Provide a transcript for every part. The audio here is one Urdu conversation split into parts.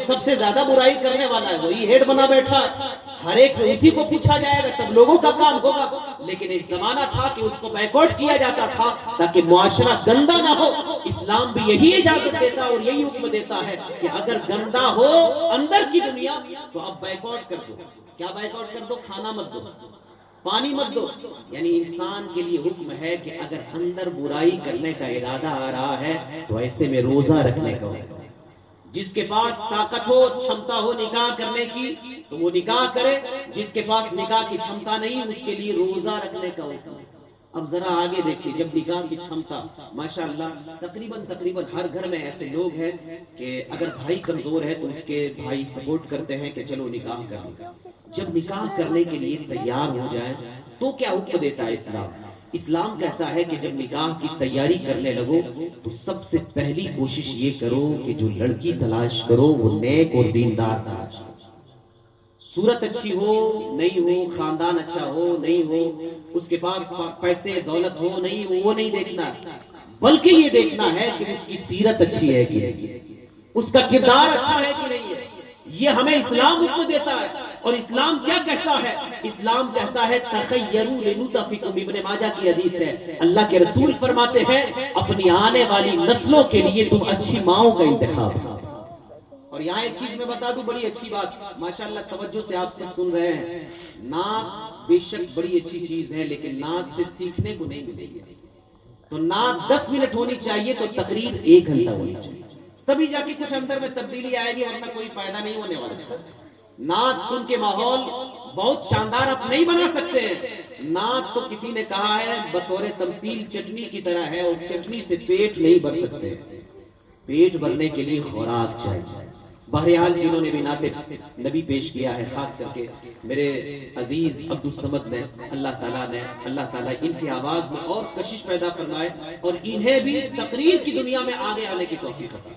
سب سے زیادہ برائی کرنے والا ہے وہی ہیڈ بنا بیٹھا، ہر ایک اسی کو پوچھا جائے گا تب لوگوں کا کام ہوگا. لیکن ایک زمانہ تھا کہ اس کو بیکورٹ کیا جاتا تھا تاکہ معاشرہ گندا نہ ہو. اسلام بھی یہی اجازت دیتا اور یہی حکم دیتا ہے کہ اگر گندا ہو اندر کی دنیا تو اب بیکورٹ کر دو. کیا بیکورٹ کر دو؟ کھانا مت دو، پانی مت دو. یعنی انسان کے لیے حکم ہے کہ اگر اندر برائی کرنے کا ارادہ آ رہا ہے تو ایسے میں روزہ رکھنے کا ہو. جس کے پاس طاقت ہو، چھمتا ہو نکاح کرنے کی تو وہ نکاح کرے، جس کے پاس نکاح کی چھمتا نہیں اس کے لیے روزہ رکھنے کا ہوتا ہے. اب ذرا آگے دیکھیے، جب نکاح کی چھمتا ماشاءاللہ تقریباً ہر گھر میں ایسے لوگ ہیں کہ اگر بھائی کمزور ہے تو اس کے بھائی سپورٹ کرتے ہیں کہ چلو نکاح کر لیں. جب نکاح کرنے کے لیے تیار ہو جائیں تو کیا حکم دیتا ہے اسلام؟ اسلام کہتا ہے کہ جب نکاح کی تیاری کرنے لگو تو سب سے پہلی کوشش یہ کرو کہ جو لڑکی تلاش کرو وہ نیک اور دیندار تلاش کرو. صورت اچھی ہو نہیں ہو، خاندان اچھا ہو نہیں ہو، اس کے پاس پیسے دولت ہو نہیں ہو، وہ نہیں دیکھنا، بلکہ یہ دیکھنا ہے کہ اس کی سیرت اچھی ہے کہ نہیں، اس کا کردار اچھا ہے کہ نہیں ہے. یہ ہمیں اسلام حکم دیتا ہے. اور اسلام کیا کہتا ہے؟ اسلام کہتا ہے تخیروا لنطفکم. ابن ماجہ کی حدیث ہے، اللہ کے رسول فرماتے ہیں اپنی آنے والی نسلوں کے لیے تم اچھی ماؤں کا انتخاب کرو. اور یہاں ایک چیز میں بتا دوں، بڑی اچھی بات، ماشاءاللہ توجہ سے آپ سب سن رہے ہیں. نعت بے شک بڑی اچھی چیز ہے لیکن نعت سے سیکھنے کو نہیں ملے گی. تو نعت 10 منٹ ہونی چاہیے تو تقریر 1 گھنٹہ ہونی چاہیے، تبھی جا کے کچھ اندر میں تبدیلی آئے گی، ورنہ کوئی فائدہ نہیں ہونے والا. نعت سن کے ماحول بہت شاندار آپ نہیں بنا سکتے ہیں. نعت تو کسی نے کہا ہے بطور تمثیل چٹنی کی طرح ہے، اور چٹنی سے پیٹ نہیں بھر سکتے، پیٹ بھرنے کے لیے خوراک چاہیے. بہرحال جنہوں نے بھی نعت نبی پیش کیا ہے، خاص کر کے میرے عزیز عبدالصمد نے، اللہ تعالیٰ ان کی آواز میں اور کشش پیدا فرمائے اور انہیں بھی تقریر کی دنیا میں آگے آنے کی توفیق عطا.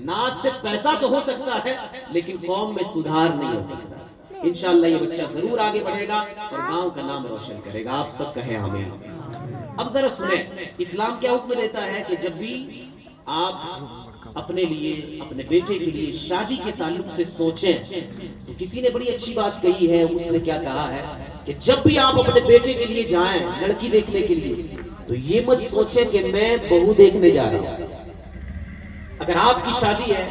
نعت سے پیسہ تو ہو سکتا ہے لیکن قوم میں سدھار نہیں ہو سکتا. انشاءاللہ یہ بچہ ضرور آگے بڑھے گا اور گاؤں کا نام روشن کرے گا. آپ سب کہیں آمین. اب ذرا سنیں اسلام کیا حکم دیتا ہے کہ جب بھی آپ اپنے لیے، اپنے بیٹے کے لیے شادی کے تعلق سے سوچیں تو کسی نے بڑی اچھی بات کہی ہے. اس نے کیا کہا ہے کہ جب بھی آپ اپنے بیٹے کے لیے جائیں لڑکی دیکھنے کے لیے تو یہ مت سوچیں کہ میں بہو دیکھنے جا رہا ہوں. اگر آپ کی شادی ہے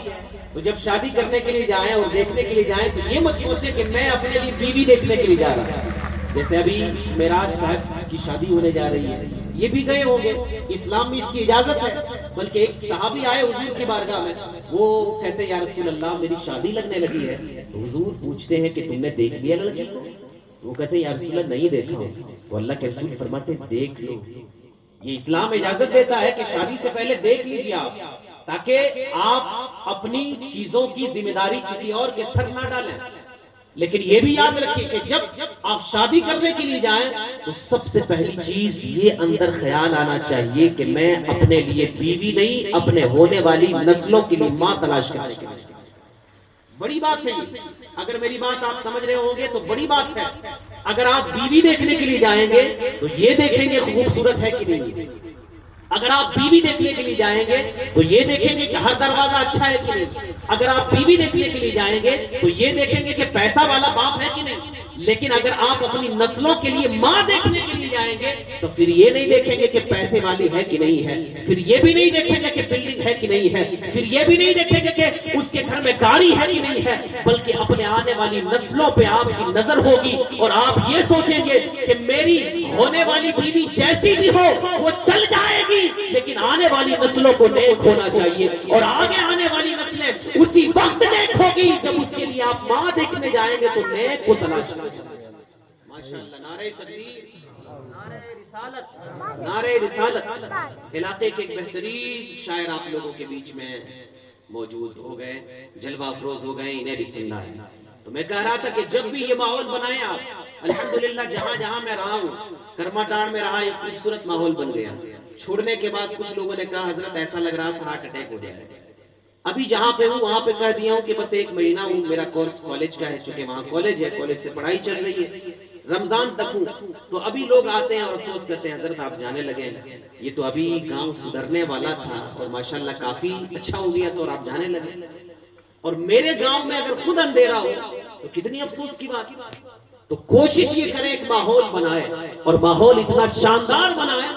تو جب شادی کرنے کے لیے جائیں اور دیکھنے کے لیے جائیں تو یہ مت سوچیں کہ میں اپنے لیے بیوی دیکھنے کے لیے جا رہا ہوں. جیسے ابھی معراج صاحب کی شادی ہونے جا رہی ہے، یہ بھی گئے ہوں گے، اسلام میں اس کی اجازت ہے. بلکہ ایک صحابی آئے حضور کی بارگاہ میں، وہ کہتے ہیں یا رسول اللہ میری شادی لگنے لگی ہے. تو حضور پوچھتے ہیں کہ تم نے دیکھ لیا لڑکی کو؟ وہ کہتے ہیں یا رسول اللہ نہیں دیکھا ہوں. تو اللہ کے رسول فرماتے دیکھ لو. یہ اسلام اجازت دیتا ہے کہ شادی سے پہلے دیکھ لیجیے آپ، تاکہ آپ اپنی چیزوں کی ذمہ داری کسی اور کے سر نہ ڈالیں. لیکن یہ بھی یاد رکھیے کہ جب آپ شادی کرنے کے لیے جائیں تو سب سے پہلی چیز یہ اندر خیال آنا چاہیے کہ میں اپنے لیے بیوی نہیں، اپنے ہونے والی نسلوں کے لیے ماں تلاش کرنے کے لیے. بڑی بات ہے یہ. اگر میری بات آپ سمجھ رہے ہوں گے تو بڑی بات ہے. اگر آپ بیوی دیکھنے کے لیے جائیں گے تو یہ دیکھیں گے خوبصورت ہے کہ نہیں. اگر آپ بیوی دیکھنے کے لیے جائیں گے تو یہ دیکھیں گے کہ ہر دروازہ اچھا ہے کہ نہیں. اگر آپ بیوی دیکھنے کے لیے جائیں گے تو یہ دیکھیں گے کہ پیسہ والا باپ ہے کہ نہیں. لیکن اگر آپ اپنی نسلوں کے لیے ماں دیکھنے کے لیے جائیں گے تو پھر یہ نہیں دیکھیں گے کہ پیسے والی ہے کہ نہیں ہے، پھر یہ بھی نہیں دیکھیں گے کہ بلڈنگ ہے کہ نہیں ہے، پھر یہ بھی نہیں دیکھیں گے کہ اس کے گھر میں گاڑی ہے کہ نہیں ہے، بلکہ اپنے آنے والی نسلوں پہ آپ کی نظر ہوگی اور آپ یہ سوچیں گے کہ میری ہونے والی بیوی جیسی بھی ہو وہ چل جائے گی لیکن آنے والی نسلوں کو نیک ہونا چاہیے، اور آگے آنے والی نسلیں اسی وقت نیک ہوگی جب اس کے لیے آپ ماں دیکھنے جائیں گے تو نیک کو تلاش کریں. ماشاءاللہ. نعرہ تکبیر، نعرہ رسالت، نعرہ رسالت. علاقے کے ایک بہترین شاعر آپ لوگوں کے بیچ میں موجود ہو گئے، جلوہ افروز ہو گئے، انہیں بھی سننا ہے. تو میں کہہ رہا تھا کہ جب بھی یہ ماحول بنائیں آپ، الحمدللہ جہاں جہاں میں رہا ہوں، کرماٹاڑ میں رہا، ایک خوبصورت ماحول بن گیا. چھوڑنے کے بعد کچھ لوگوں نے کہا حضرت ایسا لگ رہا تھا ہارٹ اٹیک ہو جائے. ابھی جہاں پہ ہوں وہاں پہ کہہ دیا ہوں کہ بس 1 مہینہ ہوں، میرا کورس کالج کا ہے، چونکہ وہاں کالج ہے، کالج سے پڑھائی چل رہی ہے، رمضان تک ہوں. تو ابھی لوگ آتے ہیں اور افسوس کرتے ہیں حضرت آپ جانے لگے ہیں، یہ تو ابھی گاؤں سدھرنے والا تھا اور ماشاءاللہ کافی اچھا ہو گیا تو اور آپ جانے لگے. اور میرے گاؤں میں اگر خود اندھیرا ہو تو کتنی افسوس کی بات. تو کوشش یہ کریں ایک ماحول بنائے اور ماحول اتنا شاندار بنائے